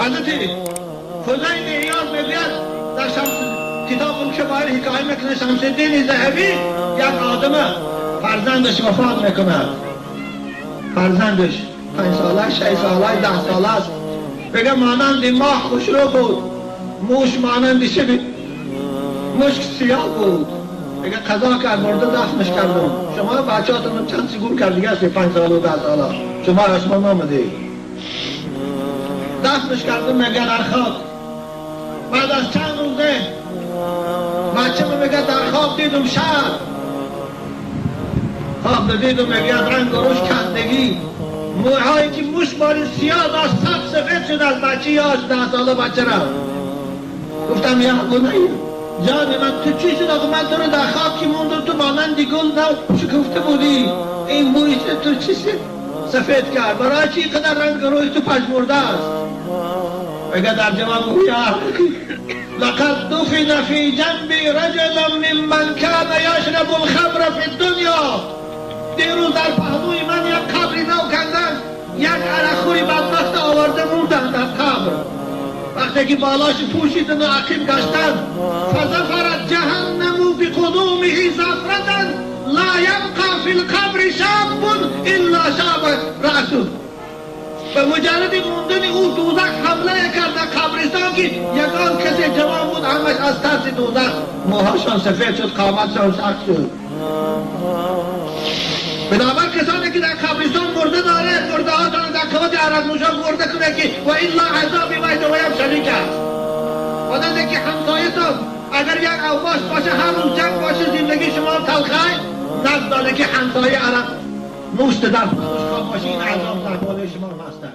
حضرت فضیل عیاض میگوید در کتاب کبایر حکایه میکنه شمس الدین ذهبی یک آدم فرزندش وفات میکنه، فرزندش 5 ساله 6 ساله 10 ساله است، بگه مانند ماه خوشرو بود، موش مانند شب مشک سیاه بود، بگه قضا کرد مرده دفنش کردم. شما بچه‌هاتون چند سگور کردی است 5 ساله و 10 ساله، شما اسمان آمده دفنش کردم. میگه در خواب بعد از چند روزه بچه میگه در خواب دیدم شهر، خواب دیدم میگه رنگ و روش کندگی، موهایی که موش باری سیاه داشت سفید شد از بچه یاش 10 ساله بچه را. گفتم یا بنی جان من تو چی شد؟ آقا من تو رو در خواب که موندم تو مانند گل نو شکفته بودی، این مویش تو چی سفید کرد؟ برای چی اینقدر رنگ روی تو پژمرده است؟ بگه در جواب گویا لقد دفن فی جنبی رجل ممن کان یشرب الخمر فی الدنیا. دیروز در پهلوی من یک قبری نو کندن، یک عرقخوری بدبخت آورده موندن در قبر. وقتی که بالاش پوشیدن و عقیم گشتن، فزفرت جهنم بقدومه زفرة لا یبقى فی القبر شاب الا شاب رأسه. به مجرد موندن او دوزخ حمله کرد در قبرستان که یگان کسی جوان بود، همش از ترس دوزخ موهاشان سفید شد، قامتشان سخت شد. بنابر کسانی که در قبرستان مرده داره، مرده ها داره در قوات عرق نوشان مرده کنه که و الا عذابی باید ویم شریک است. مانند که همسایتان اگر یک اوباش باشه هر روز جنگ باشه زندگی شما تلخه، نزد داره که همسایه عرق نوشته در خودش خواب باشه، این عذاب در بالای شما هسته.